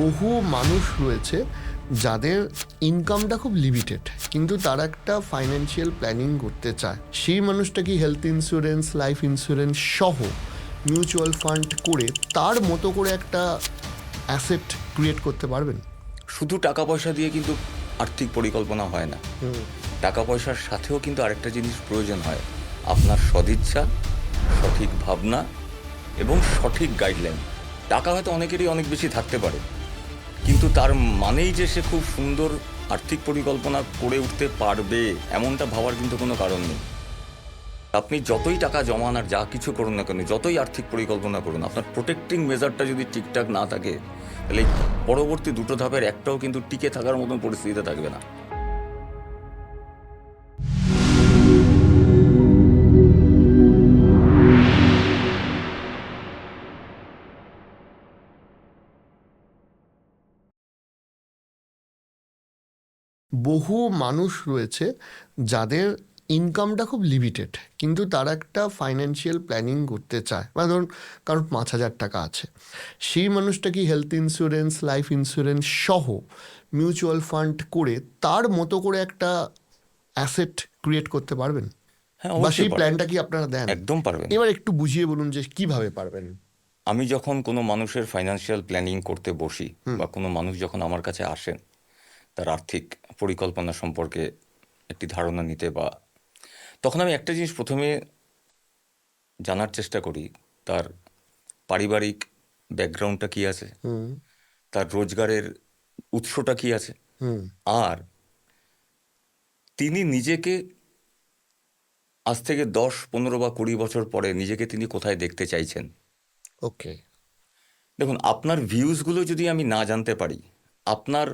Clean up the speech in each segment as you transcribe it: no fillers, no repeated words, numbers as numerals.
বহু মানুষ রয়েছে যাদের ইনকামটা খুব লিমিটেড, কিন্তু তারা একটা ফাইন্যান্সিয়াল প্ল্যানিং করতে চায়। সেই মানুষটা কি হেলথ ইন্স্যুরেন্স, লাইফ ইন্স্যুরেন্স সহ মিউচুয়াল ফান্ড করে তার মতো করে একটা অ্যাসেট ক্রিয়েট করতে পারবেন? শুধু টাকা পয়সা দিয়ে কিন্তু আর্থিক পরিকল্পনা হয় না। টাকা পয়সার সাথেও কিন্তু আরেকটা জিনিস প্রয়োজন হয়, আপনার সদিচ্ছা, সঠিক ভাবনা এবং সঠিক গাইডলাইন। টাকা হয়তো অনেকেরই অনেক বেশি থাকতে পারে, কিন্তু তার মানেই যে সে খুব সুন্দর আর্থিক পরিকল্পনা করে উঠতে পারবে এমনটা ভাবার কিন্তু কোনো কারণ নেই। আপনি যতই টাকা জমান আর যা কিছু করুন না কেন, যতই আর্থিক পরিকল্পনা করুন, আপনার প্রোটেক্টিং মেজারটা যদি ঠিকঠাক না থাকে, তাহলে পরবর্তী দুটো ধাপের একটাও কিন্তু টিকে থাকার মতন পরিস্থিতিতে থাকবে না। বহু মানুষ রয়েছে যাদের ইনকামটা খুব লিমিটেড, কিন্তু তারা একটা ফাইন্যান্সিয়াল প্ল্যানিং করতে চায়। মানে ধরুন কারোর 5,000 টাকা আছে, সেই মানুষটা কি হেলথ ইন্স্যুরেন্স, লাইফ ইন্স্যুরেন্স সহ মিউচুয়াল ফান্ড করে তার মতো করে একটা অ্যাসেট ক্রিয়েট করতে পারবেন? হ্যাঁ, বা অবশ্যই সেই পারবেন। প্ল্যানটা কি আপনারা দেন? একদম পারবেন। এবার একটু বুঝিয়ে বলুন যে কিভাবে পারবেন। আমি যখন কোনো মানুষের ফাইন্যান্সিয়াল প্ল্যানিং করতে বসি, বা কোনো মানুষ যখন আমার কাছে আসেন তার আর্থিক পরিকল্পনা সম্পর্কে একটি ধারণা নিতে, বা তখন আমি একটা জিনিস প্রথমে জানার চেষ্টা করি, তার পারিবারিক ব্যাকগ্রাউন্ডটা কী আছে, তার রোজগারের উৎসটা কী আছে, আর তিনি নিজেকে আজ থেকে 10, 15 বা 20 বছর পরে নিজেকে তিনি কোথায় দেখতে চাইছেন। ওকে। দেখুন, আপনার ভিউজগুলো যদি আমি না জানতে পারি, আপনার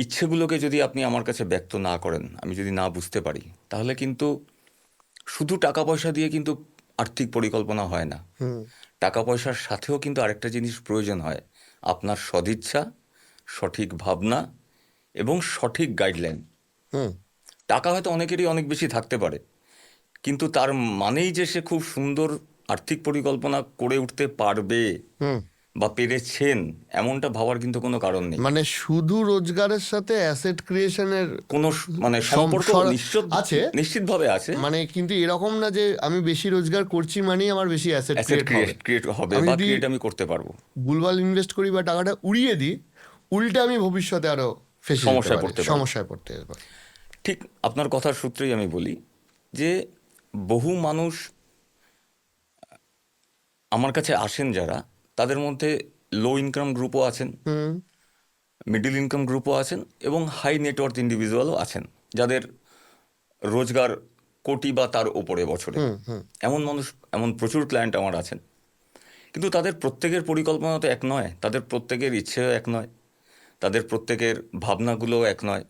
ইচ্ছেগুলোকে যদি আপনি আমার কাছে ব্যক্ত না করেন, আমি যদি না বুঝতে পারি, তাহলে কিন্তু শুধু টাকা পয়সা দিয়ে কিন্তু আর্থিক পরিকল্পনা হয় না। টাকা পয়সার সাথেও কিন্তু আরেকটা জিনিস প্রয়োজন হয়, আপনার সদিচ্ছা, সঠিক ভাবনা এবং সঠিক গাইডলাইন। টাকা হয়তো অনেকেরই অনেক বেশি থাকতে পারে, কিন্তু তার মানেই যে সে খুব সুন্দর আর্থিক পরিকল্পনা করে উঠতে পারবে বা পেরেছেন এমনটা ভাবার কিন্তু কোনো কারণ নেই। মানে শুধু রোজগারের সাথে অ্যাসেট ক্রিয়েশনের কোনো মানে সম্পর্ক আছে, নিশ্চিতভাবে আছে। মানে কিন্তু এরকম না যে আমি বেশি রোজগার করছি মানেই আমার বেশি অ্যাসেট অ্যাসেট ক্রিয়েট ক্রিয়েট হবে আমি বা যদি ক্রিয়েট আমি করতে পারবো। ভুলভাল ইনভেস্ট করি বা টাকাটা উড়িয়ে দিই, উল্টে আমি ভবিষ্যতে আরো ফেসে যেতে সমস্যায় পারি, পড়তে পারবো। সমস্যায় পড়তে পারি। ঠিক আপনার কথার সূত্রেই আমি বলি যে বহু মানুষ আমার কাছে আসেন যারা, তাদের মধ্যে লো ইনকাম গ্রুপও আছেন, মিডল ইনকাম গ্রুপও আছেন এবং হাই নেটওয়ার্থ ইন্ডিভিজুয়ালও আছেন, যাদের রোজগার কোটি বা তার ওপরে বছরে। এমন মানুষ, এমন প্রচুর ক্লায়েন্ট আমার আছেন। কিন্তু তাদের প্রত্যেকের পরিকল্পনা তো এক নয়, তাদের প্রত্যেকের ইচ্ছেও এক নয়, তাদের প্রত্যেকের ভাবনাগুলোও এক নয়।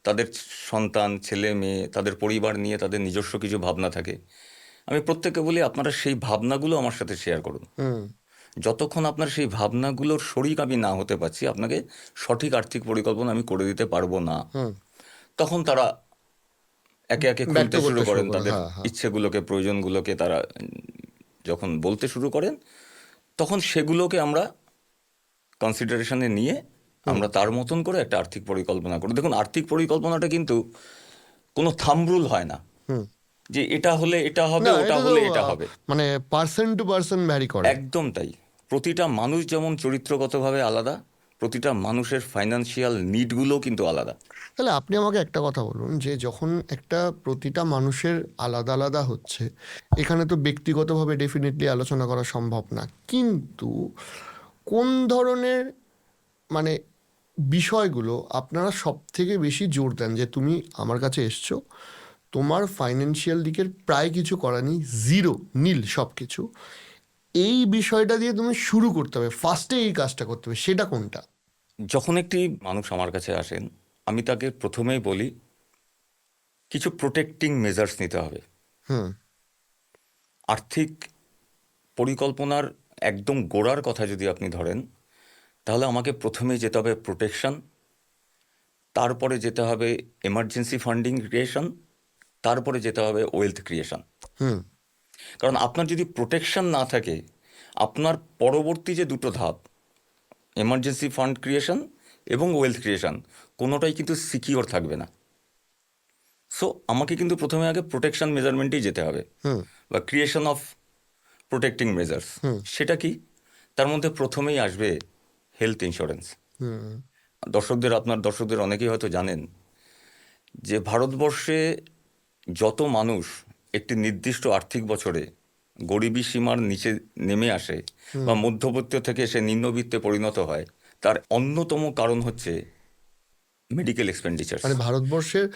তাদের সন্তান, ছেলে মেয়ে, তাদের পরিবার নিয়ে তাদের নিজস্ব কিছু ভাবনা থাকে। আমি প্রত্যেককে বলি, আপনারা সেই ভাবনাগুলো আমার সাথে শেয়ার করুন। যতক্ষণ আপনার সেই ভাবনাগুলোর শরিক আমি না হতে পারছি, আপনাকে সঠিক আর্থিক পরিকল্পনা আমি করে দিতে পারবো না। তখন তারা একে একে খুলতে শুরু করেন, তাদের ইচ্ছেগুলোকে, প্রয়োজনগুলোকে তারা যখন বলতে শুরু করেন, তখন সেগুলোকে আমরা কনসিডারেশনে নিয়ে আমরা তার মতন করে একটা আর্থিক পরিকল্পনা করি। দেখুন, আর্থিক পরিকল্পনাটা কিন্তু কোনো থাম্ব রুল হয় না যে এটা হলে এটা হবে, ওটা হলে এটা হবে। মানে পার্সন টু পার্সন ভ্যারি করে। একদম তাই। প্রতিটা মানুষ যেমন চরিত্রগতভাবে আলাদা, প্রতিটা মানুষের ফাইন্যান্সিয়াল নিডগুলোও কিন্তু আলাদা। তাহলে আপনি আমাকে একটা কথা বলুন, যে যখন একটা প্রতিটা মানুষের আলাদা আলাদা হচ্ছে, এখানে তো ব্যক্তিগতভাবে ডেফিনেটলি আলোচনা করা সম্ভব না, কিন্তু কোন ধরনের মানে বিষয়গুলো আপনারা সব থেকে বেশি জোর দেন যে তুমি আমার কাছে এসছো, তোমার ফাইন্যান্সিয়াল দিকের প্রায় কিছু করা নেই, জিরো, নীল সব কিছু, এই বিষয়টা দিয়ে তুমি শুরু করতে হবে, ফার্স্টে এই কাজটা করতে হবে, সেটা কোনটা? যখন একটি মানুষ আমার কাছে আসেন, আমি তাকে প্রথমেই বলি কিছু প্রোটেক্টিং মেজার্স নিতে হবে। আর্থিক পরিকল্পনার একদম গোড়ার কথা যদি আপনি ধরেন, তাহলে আমাকে প্রথমেই যেতে হবে প্রোটেকশন, তারপরে যেতে হবে এমার্জেন্সি ফান্ডিং ক্রিয়েশন, তারপরে যেতে হবে ওয়েলথ ক্রিয়েশন। কারণ আপনার যদি প্রোটেকশন না থাকে, আপনার পরবর্তী যে দুটো ধাপ, এমার্জেন্সি ফান্ড ক্রিয়েশন এবং ওয়েলথ ক্রিয়েশন কোনোটাই কিন্তু সিকিওর থাকবে না। সো আমাকে কিন্তু প্রথমে আগে প্রোটেকশন মেজারমেন্টেই যেতে হবে, বা ক্রিয়েশন অফ প্রোটেক্টিং মেজার্স। সেটা কি? তার মধ্যে প্রথমেই আসবে হেলথ ইন্স্যুরেন্স। দর্শকদের অনেকেই হয়তো জানেন যে ভারতবর্ষে যত মানুষ একটি নির্দিষ্ট আর্থিক বছরে গরিবী সীমার নিচে নেমে আসে বা মধ্যবিত্ত থেকে সে নিম্নবিত্তে পরিণত হয়, তার অন্যতম কারণ হচ্ছে মেডিকেল এক্সপেন্ডিচার। মানে ভারতবর্ষের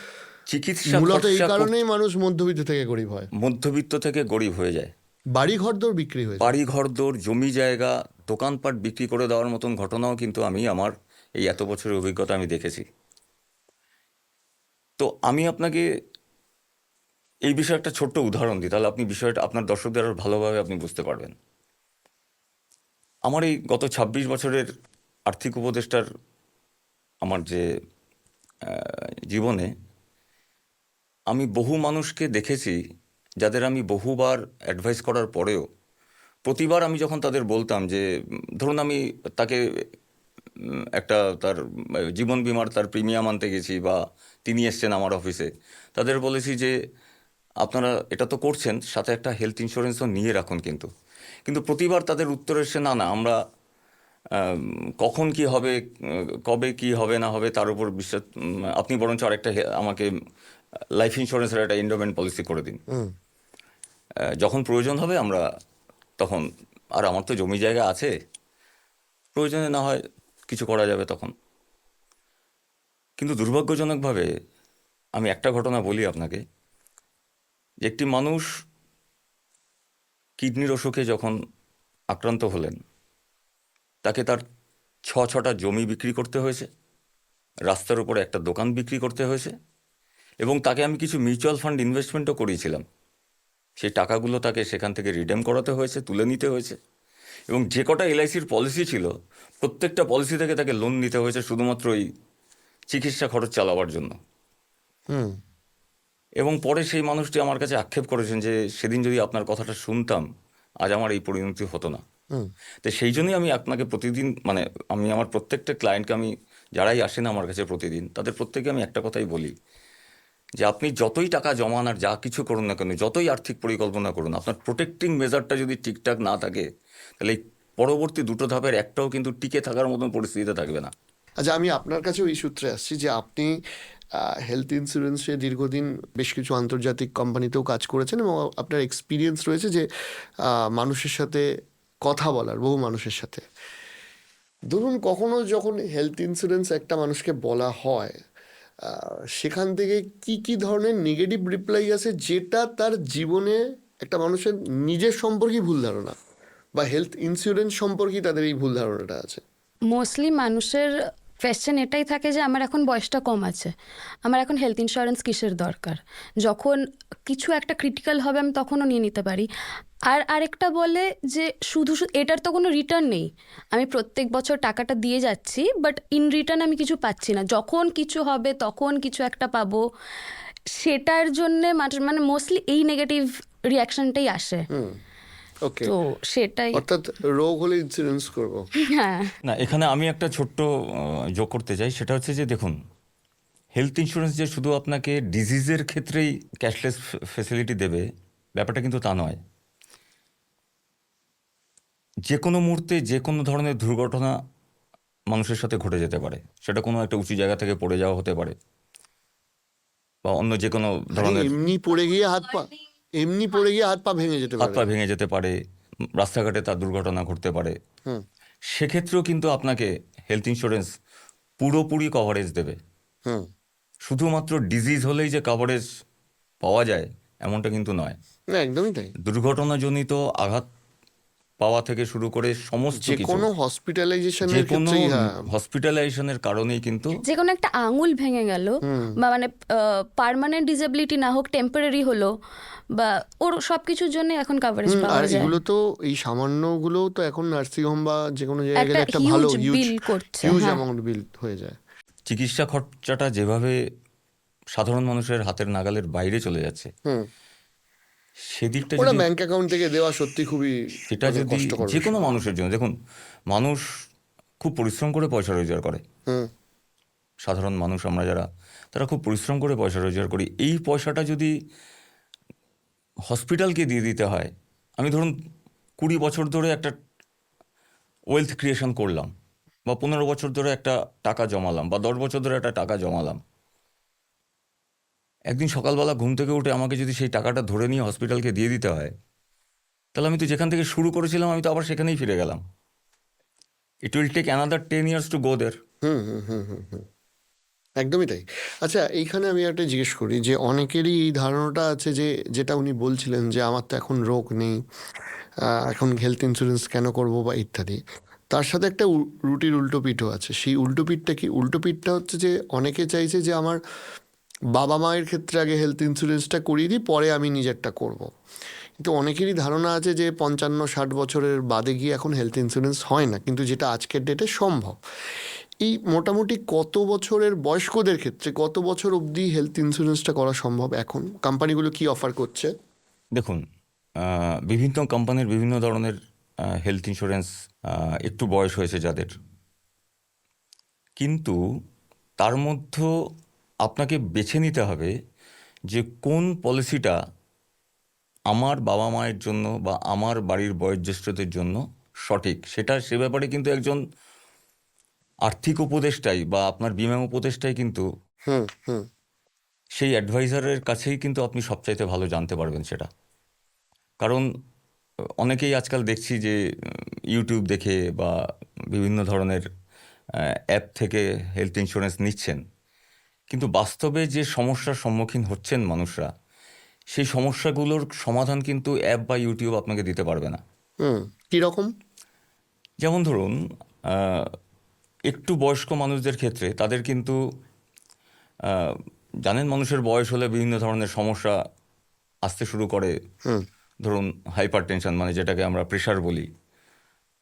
চিকিৎসা মূলত এই খরচা কারণেই মানুষ মধ্যবিত্ত থেকে গরিব হয়, মধ্যবিত্ত থেকে গরিব হয়ে যায়। বাড়ি ঘরদোর বিক্রি হয়ে যায়। বাড়ি ঘরদোর, জমি জায়গা, দোকানপাট বিক্রি করে দেওয়ার মতন ঘটনাও কিন্তু আমি আমার এই এত বছরের অভিজ্ঞতা আমি দেখেছি। তো আমি আপনাকে এই বিষয়ে একটা ছোট্ট উদাহরণ দিই, তাহলে আপনি বিষয়টা আপনার দর্শকদের আরো ভালোভাবে আপনি বুঝতে পারবেন। আমার এই গত ২৬ বছরের আর্থিক উপদেষ্টার আমার যে জীবনে আমি বহু মানুষকে দেখেছি যাদের আমি বহুবার অ্যাডভাইস করার পরেও প্রতিবার আমি যখন তাদের বলতাম যে ধরুন আমি তাকে একটা তার জীবন বীমার তার প্রিমিয়াম আনতে গেছি বা তিনি এসছেন আমার অফিসে, তাদের বলেছি যে আপনারা এটা তো করছেন, সাথে একটা হেলথ ইন্স্যুরেন্সও নিয়ে রাখুন। কিন্তু প্রতিবার তাদের উত্তর এসছে না আমরা কখন কি হবে, কবে কি হবে না হবে তার উপর বিশ্বাস, আপনি বরঞ্চ আরেকটা আমাকে লাইফ ইন্স্যুরেন্সের একটা এন্ডোমেন্ট পলিসি করে দিন, যখন প্রয়োজন হবে আমরা তখন, আর আমার তো জমি জায়গা আছে, প্রয়োজনে না হয় কিছু করা যাবে তখন। কিন্তু দুর্ভাগ্যজনকভাবে আমি একটা ঘটনা বলি আপনাকে, যে একটি মানুষ কিডনির অসুখে যখন আক্রান্ত হলেন, তাকে তার ৬টা জমি বিক্রি করতে হয়েছে, রাস্তার উপরে একটা দোকান বিক্রি করতে হয়েছে, এবং তাকে আমি কিছু মিউচুয়াল ফান্ড ইনভেস্টমেন্টও করিয়েছিলাম। সেই টাকাগুলো তাকে সেখান থেকে রিডেম করাতে হয়েছে, তুলে নিতে হয়েছে, এবং যে কটা এলআইসির পলিসি ছিল প্রত্যেকটা পলিসি থেকে তাকে লোন নিতে হয়েছে শুধুমাত্র এই চিকিৎসা খরচ চালাবার জন্য। এবং পরে সেই মানুষটি আমার কাছে আক্ষেপ করেছেন যে সেদিন যদি আপনার কথাটা শুনতাম আজ আমার এই পরিণতি হতো না। তো সেই জন্যই আমি আপনাকে প্রতিদিন, মানে আমি আমার প্রত্যেকটা ক্লায়েন্টকে, আমি যারাই আসেন আমার কাছে প্রতিদিন, তাদের প্রত্যেকে আমি একটা কথাই বলি যে আপনি যতই টাকা জমান আর যা কিছু করুন না কেন, যতই আর্থিক পরিকল্পনা করুন, আপনার প্রোটেক্টিং মেজারটা যদি ঠিকঠাক না থাকে তাহলে এই পরবর্তী দুটো ধাপের একটাও কিন্তু টিকে থাকার মতন পরিস্থিতিতে থাকবে না। আচ্ছা, আমি আপনার কাছেও এই সূত্রে আসছি যে আপনি হেলথ ইন্স্যুরেন্সে দীর্ঘদিন বেশ কিছু আন্তর্জাতিক কোম্পানিতেও কাজ করেছেন এবং আপনার এক্সপিরিয়েন্স রয়েছে যে মানুষের সাথে কথা বলার, বহু মানুষের সাথে। ধরুন কখনো যখন হেলথ ইন্স্যুরেন্স একটা মানুষকে বলা হয়, সেখান থেকে কি কি ধরনের নেগেটিভ রিপ্লাই আসে যেটা তার জীবনে একটা মানুষের নিজের সম্পর্কে ভুল ধারণা, বা হেলথ ইন্স্যুরেন্স সম্পর্কে তাদের এই ভুল ধারণাটা আছে? মোস্টলি মানুষের কোয়েশ্চেন এটাই থাকে যে আমার এখন বয়সটা কম আছে, আমার এখন হেলথ ইন্স্যুরেন্স কিসের দরকার, যখন কিছু একটা ক্রিটিক্যাল হবে আমি তখনও নিয়ে নিতে পারি। আর আরেকটা বলে যে শুধু এটার তো কোনো রিটার্ন নেই, আমি প্রত্যেক বছর টাকাটা দিয়ে যাচ্ছি বাট ইন রিটার্ন আমি কিছু পাচ্ছি না, যখন কিছু হবে তখন কিছু একটা পাবো। সেটার জন্যে মানে মোস্টলি এই নেগেটিভ রিয়াকশনটাই আসে। ওকে, তো সেটাই, অর্থাৎ রোগ হলে ইন্স্যুরেন্স করব। হ্যাঁ। না, এখানে আমি একটা ছোট্ট যোগ করতে চাই, সেটা হচ্ছে যে দেখুন, হেলথ ইন্স্যুরেন্স যে শুধু আপনাকে ডিজিজের ক্ষেত্রেই ক্যাশলেস ফেসিলিটি দেবে ব্যাপারটা কিন্তু তা নয়। যে কোনো মুহূর্তে যে কোনো ধরনের দুর্ঘটনা মানুষের সাথে ঘটে যেতে পারে, সেটা কোনো একটা উঁচু জায়গা থেকে পড়ে যাওয়া হতে পারে, বা অন্য যে কোনো ধরনের এমনি পড়ে গিয়ে হাত পা ভেঙে যেতে হাত পারে। পা ভেঙে যেতে পারে, রাস্তাঘাটে তার দুর্ঘটনা ঘটতে পারে। সেক্ষেত্রেও কিন্তু আপনাকে হেলথ ইন্স্যুরেন্স পুরোপুরি কভারেজ দেবে। শুধুমাত্র ডিজিজ হলেই যে কভারেজ পাওয়া যায় এমনটা কিন্তু নয়। না, একদমই তাই। দুর্ঘটনাজনিত আঘাত পাওয়া থেকে শুরু করে সমস্ত যে কিছু, কোনো যে হসপিটালাইজেশনের কোনো ক্ষেত্রেই, হ্যাঁ, হসপিটালাইজেশনের কারণেই কিন্তু যে কোনো একটা আঙুল ভেঙে গেল বা মানে পার্মানেন্ট ডিসেবিলিটি না হোক, টেম্পোরারি হলো, বা ওর সব কিছুর জন্য এখন কাভারেজ আর পাওয়া যায়। এগুলো তো এই সামান্যগুলো তো এখন নার্সিংহোম বা যে কোনো জায়গায় গেলে একটা একটা ভালো হিউজ বিল করছে, হিউজ হ্যাঁ। অ্যামাউন্ট বিল হয়ে যায়। চিকিৎসা খরচাটা যেভাবে সাধারণ মানুষের হাতের নাগালের বাইরে চলে যাচ্ছে, সেদিকটা ওটা যদি, ব্যাংক অ্যাকাউন্ট থেকে দেওয়া সত্যি খুবই সেটা যদি কষ্টকর যে কোনো বিষয়। মানুষের জন্য, দেখুন মানুষ খুব পরিশ্রম করে পয়সা রোজগার করে। হুম সাধারণ মানুষ আমরা যারা, তারা খুব পরিশ্রম করে পয়সা রোজগার করি। এই পয়সাটা যদি হসপিটালকে দিয়ে দিতে হয়, আমি ধরুন 20 বছর ধরে একটা ওয়েলথ ক্রিয়েশন করলাম, বা 15 বছর ধরে একটা টাকা জমালাম, বা 10 বছর ধরে একটা টাকা জমালাম, একদিন সকালবেলা ঘুম থেকে উঠে আমাকে যদি সেই টাকাটা ধরে নিয়ে হসপিটালকে দিয়ে দিতে হয়, তাহলে আমি তো যেখান থেকে শুরু করেছিলাম আমি তো আবার সেখানেই ফিরে গেলাম। It will take another 10 years to go দের। হুম হুম হুম হুম হুম একদমই তাই। আচ্ছা, এইখানে আমি একটা জিজ্ঞেস করি যে অনেকেরই এই ধারণাটা আছে যে, যেটা উনি বলছিলেন যে আমার তো এখন রোগ নেই, এখন হেলথ ইন্স্যুরেন্স কেন করব বা ইত্যাদি। তার সাথে একটা রুটির উল্টো পিঠও আছে। সেই উল্টো পিঠটা কি? উল্টো পিঠটা হচ্ছে যে অনেকে চাইছে যে আমার বাবা মায়ের ক্ষেত্রে আগে হেলথ ইন্স্যুরেন্সটা করিয়ে দিই, পরে আমি নিজেরটা করব। কিন্তু অনেকেরই ধারণা আছে যে 55-60 বছরের বাদে গিয়ে এখন হেলথ ইন্স্যুরেন্স হয় না, কিন্তু যেটা আজকের ডেটে সম্ভব। এই মোটামুটি কত বছরের বয়স্কদের ক্ষেত্রে কত বছর অবধি হেলথ ইন্স্যুরেন্সটা করা সম্ভব এখন? কোম্পানিগুলো কি অফার করছে? দেখুন, বিভিন্ন কোম্পানির বিভিন্ন ধরনের হেলথ ইন্স্যুরেন্স, একটু বয়স হয়েছে যাদের, কিন্তু তার মধ্যে আপনাকে বেছে নিতে হবে যে কোন পলিসিটা আমার বাবা মায়ের জন্য বা আমার বাড়ির বয়োজ্যেষ্ঠদের জন্য সঠিক। সে ব্যাপারে কিন্তু একজন আর্থিক উপদেষ্টাই বা আপনার বীমা উপদেষ্টাই কিন্তু, হুম হুম সেই অ্যাডভাইজারের কাছেই কিন্তু আপনি সবচাইতে ভালো জানতে পারবেন সেটা। কারণ অনেকেই আজকাল দেখছি যে ইউটিউব দেখে বা বিভিন্ন ধরনের অ্যাপ থেকে হেলথ ইন্স্যুরেন্স নিচ্ছেন, কিন্তু বাস্তবে যে সমস্যার সম্মুখীন হচ্ছেন মানুষরা, সেই সমস্যাগুলোর সমাধান কিন্তু অ্যাপ বা ইউটিউব আপনাকে দিতে পারবে না। হুম কীরকম? যেমন ধরুন, আহ, একটু বয়স্ক মানুষদের ক্ষেত্রে তাদের কিন্তু আহ, জানেন, মানুষের বয়স হলে বিভিন্ন ধরনের সমস্যা আসতে শুরু করে। হুম ধরুন হাইপার টেনশন, মানে যেটাকে আমরা প্রেশার বলি,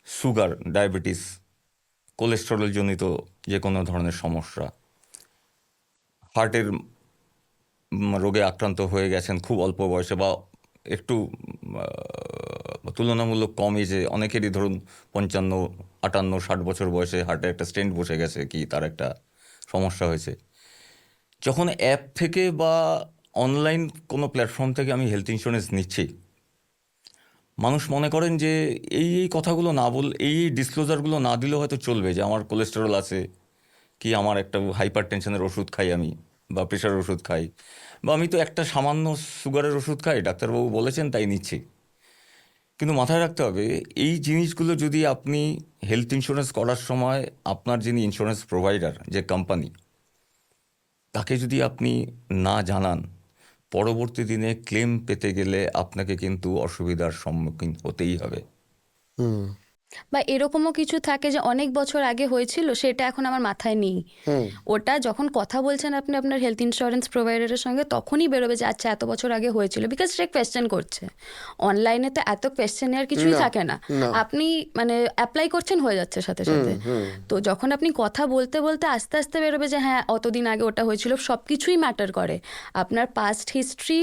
সুগার, ডায়াবেটিস, কোলেস্টেরল জনিত যে কোনো ধরনের সমস্যা, হার্টের রোগে আক্রান্ত হয়ে গেছেন খুব অল্প বয়সে, বা একটু তুলনামূলক কম এজে, অনেকেরই ধরুন 55, 58, 60 বছর বয়সে হার্টে একটা স্টেন্ট বসে গেছে, কি তার একটা সমস্যা হয়েছে। যখন অ্যাপ থেকে বা অনলাইন কোনো প্ল্যাটফর্ম থেকে আমি হেলথ ইন্স্যুরেন্স নিচ্ছি, মানুষ মনে করেন যে এই কথাগুলো না এই ডিসক্লোজারগুলো না দিলেও হয়তো চলবে, যে আমার কোলেস্টেরল আছে, কি আমার একটা হাইপার টেনশনের ওষুধ খাই আমি, বা প্রেশারের ওষুধ খাই, বা আমি তো একটা সামান্য সুগারের ওষুধ খাই, ডাক্তারবাবু বলেছেন তাই নিচ্ছি। কিন্তু মাথায় রাখতে হবে, এই জিনিসগুলো যদি আপনি হেলথ ইন্স্যুরেন্স করার সময় আপনার যিনি ইন্স্যুরেন্স প্রোভাইডার, যে কোম্পানি, তাকে যদি আপনি না জানান, পরবর্তী দিনে ক্লেম পেতে গেলে আপনাকে কিন্তু অসুবিধার সম্মুখীন হতেই হবে। হুম বা এরকমও কিছু থাকে যে অনেক বছর আগে হয়েছিল, সেটা এখন আমার মাথায় নেই। হুম ওটা যখন কথা বলছেন আপনি আপনার হেলথ ইন্স্যুরেন্স প্রোভাইডারের সঙ্গে, তখনই বেরোবে যে আচ্ছা এত বছর আগে হয়েছিল, বিকজ সে কোয়েশ্চেন করছে। অনলাইনে তো এত কোয়েশ্চেন আর কিছুই না, থাকে না, না। আপনি মানে অ্যাপ্লাই করছেন, হয়ে যাচ্ছে সাথে সাথে। তো যখন আপনি কথা বলতে বলতে আস্তে আস্তে বেরোবে যে হ্যাঁ অতদিন আগে ওটা হয়েছিল, সব কিছুই ম্যাটার করে। আপনার পাস্ট হিস্ট্রি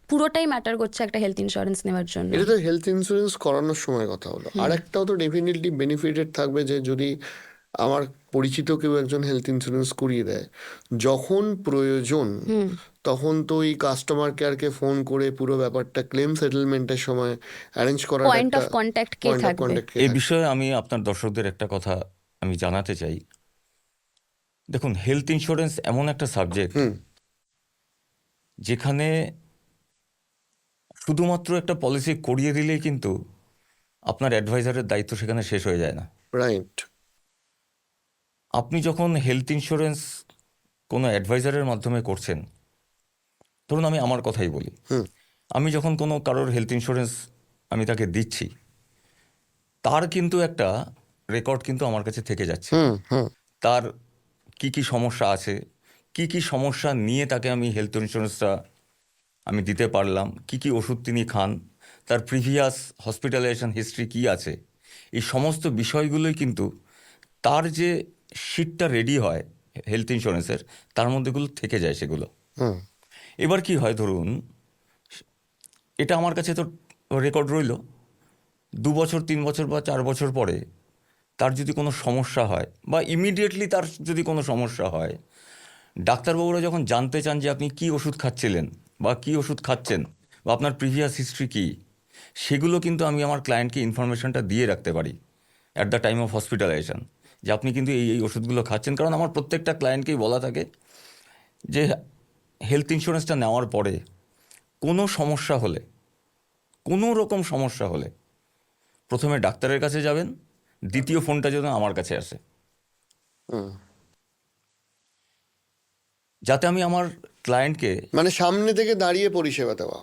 পুরোটাই ম্যাটার করছে একটা হেলথ ইন্স্যুরেন্স নেওয়ার জন্য। এটা তো হেলথ ইন্স্যুরেন্স করানোর সময় কথা হলো। আর একটাও তো ডেফিনেটলি বেনিফিটেড থাকবে, যে যদি আমার পরিচিত কেউ একজন হেলথ ইন্স্যুরেন্স করিয়ে দেয়, যখন প্রয়োজন তখন তো ওই কাস্টমার কেয়ারকে ফোন করে পুরো ব্যাপারটা ক্লেম সেটেলমেন্টের সময় অ্যারেঞ্জ করার পয়েন্ট একটা of contact K point of থাকবে? কন্ট্যাক্ট এই বিষয়ে আমি আপনার দর্শকদের একটা কথা আমি জানাতে চাই। দেখুন, হেলথ ইন্স্যুরেন্স এমন একটা সাবজেক্ট যেখানে শুধুমাত্র একটা পলিসি করিয়ে দিলেই কিন্তু আপনার অ্যাডভাইজারের দায়িত্ব সেখানে শেষ হয়ে যায় না। রাইট। আপনি যখন হেলথ ইন্স্যুরেন্স কোনো অ্যাডভাইজারের মাধ্যমে করছেন, ধরুন আমি আমার কথাই বলি, আমি যখন কোনো কারোর হেলথ ইন্স্যুরেন্স আমি তাকে দিচ্ছি, তার কিন্তু একটা রেকর্ড কিন্তু আমার কাছে থেকে যাচ্ছে। তার কি কি সমস্যা আছে, কি কি সমস্যা নিয়ে তাকে আমি হেলথ ইন্স্যুরেন্সটা আমি দিতে পারলাম, কি কি ওষুধ তিনি খান, তার প্রিভিয়াস হসপিটালাইজেশন হিস্ট্রি কি আছে, এই সমস্ত বিষয়গুলোই কিন্তু তার যে শিটটা রেডি হয় হেলথ ইন্স্যুরেন্সের, তার মধ্যেগুলো থেকে যায় সেগুলো। এবার কি হয়, ধরুন এটা আমার কাছে তো রেকর্ড রইল, 2 বছর 3 বছর বা 4 বছর পরে তার যদি কোনো সমস্যা হয় বা ইমিডিয়েটলি তার যদি কোনো সমস্যা হয়, ডাক্তারবাবুরা যখন জানতে চান যে আপনি কী ওষুধ খাচ্ছিলেন বা কী ওষুধ খাচ্ছেন বা আপনার প্রিভিয়াস হিস্ট্রি কী, সেগুলো কিন্তু আমি আমার ক্লায়েন্টকে ইনফরমেশনটা দিয়ে রাখতে পারি at the time of hospitalisation, যে আপনি কিন্তু এই ওষুধগুলো খাচ্ছেন। কারণ আমার প্রত্যেকটা ক্লায়েন্টকেই বলা থাকে যে হেলথ ইন্স্যুরেন্সটা নেওয়ার পরে কোনো সমস্যা হলে, কোনো রকম সমস্যা হলে প্রথমে ডাক্তারের কাছে যাবেন, দ্বিতীয় ফোনটা যেন আমার কাছে আসে, যাতে আমি আমার ক্লায়েন্টকে মানে সামনে থেকে দাঁড়িয়ে পরিষেবা দেওয়া।